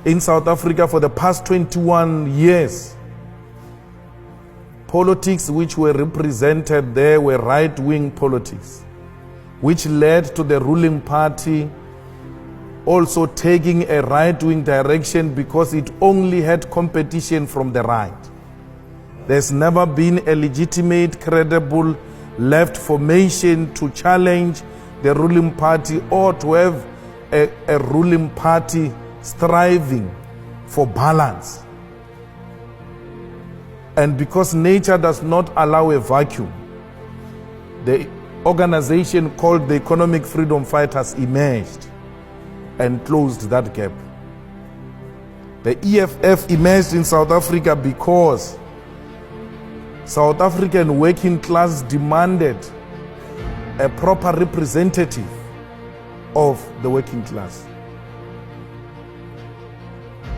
in South Africa for the past 21 years. Politics which were represented there were right-wing politics, which led to the ruling party also taking a right-wing direction because it only had competition from the right. There's never been a legitimate, credible left formation to challenge the ruling party or to have a ruling party striving for balance. And because nature does not allow a vacuum, the organization called the Economic Freedom Fighters emerged and closed that gap. The EFF emerged in South Africa because South African working class demanded a proper representative of the working class.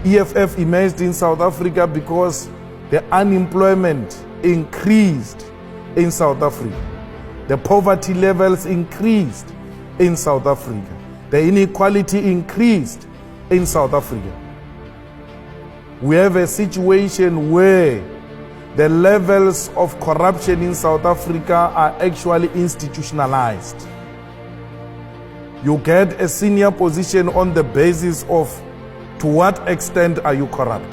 EFF emerged in South Africa because the unemployment increased in South Africa. The poverty levels increased in South Africa. The inequality increased in South Africa. We have a situation where the levels of corruption in South Africa are actually institutionalized. You get a senior position on the basis of to what extent are you corrupt.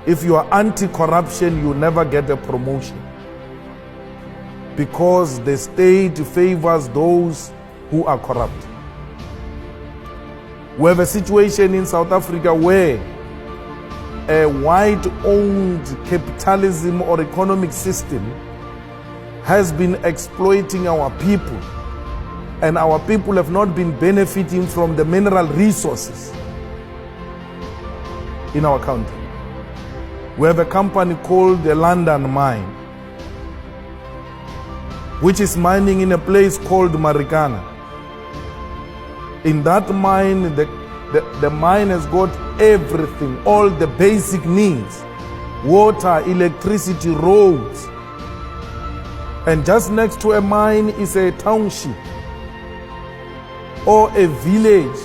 If you are anti-corruption, you never get a promotion because the state favors those who are corrupt. We have a situation in South Africa where a white-owned capitalism or economic system has been exploiting our people, and our people have not been benefiting from the mineral resources in our country. We have a company called the London Mine, which is mining in a place called Marikana. In that mine, the mine has got everything, all the basic needs: water, electricity, roads. And just next to a mine is a township or a village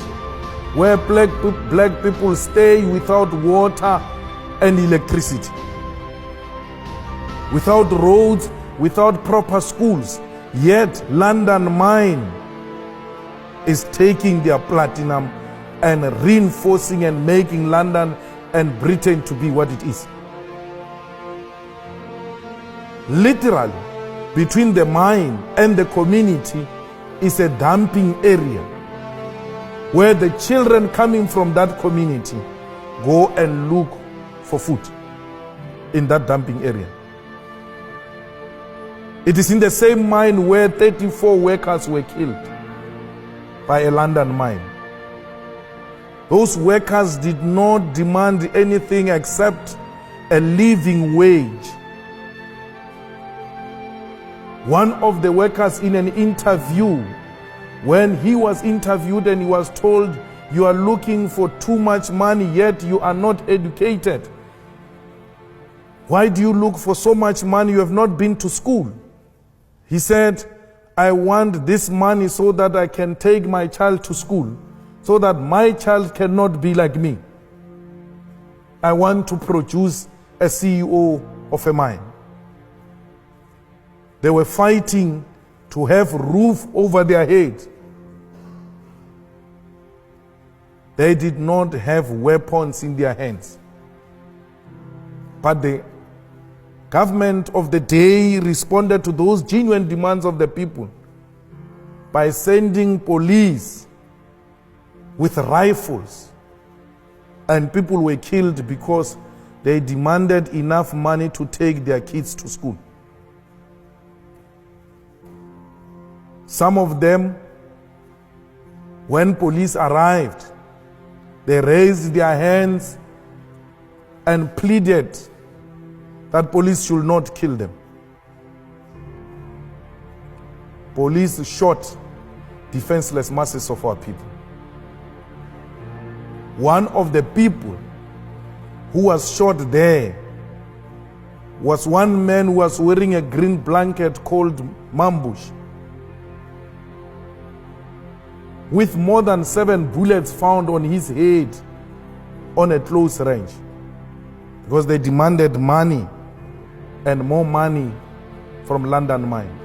where black people stay without water and electricity, without roads, without proper schools. Yet London Mine is taking their platinum and reinforcing and making London and Britain to be what it is. Literally, between the mine and the community is a dumping area where the children coming from that community go and look for food in that dumping area. It is in the same mine where 34 workers were killed by a London mine. Those workers did not demand anything except a living wage. One of the workers in an interview, when he was interviewed and he was told, "You are looking for too much money, yet you are not educated. Why do you look for so much money? You have not been to school." He said, "I want this money so that I can take my child to school, so that my child cannot be like me. I want to produce a CEO of a mine." They were fighting to have roof over their head. They did not have weapons in their hands. But the government of the day responded to those genuine demands of the people by sending police with rifles, and people were killed because they demanded enough money to take their kids to school. Some of them, when police arrived, they raised their hands and pleaded that police should not kill them. Police shot defenseless masses of our people. One of the people who was shot there was one man who was wearing a green blanket called Mambush, with more than 7 bullets found on his head on a close range because they demanded money and more money from London mines.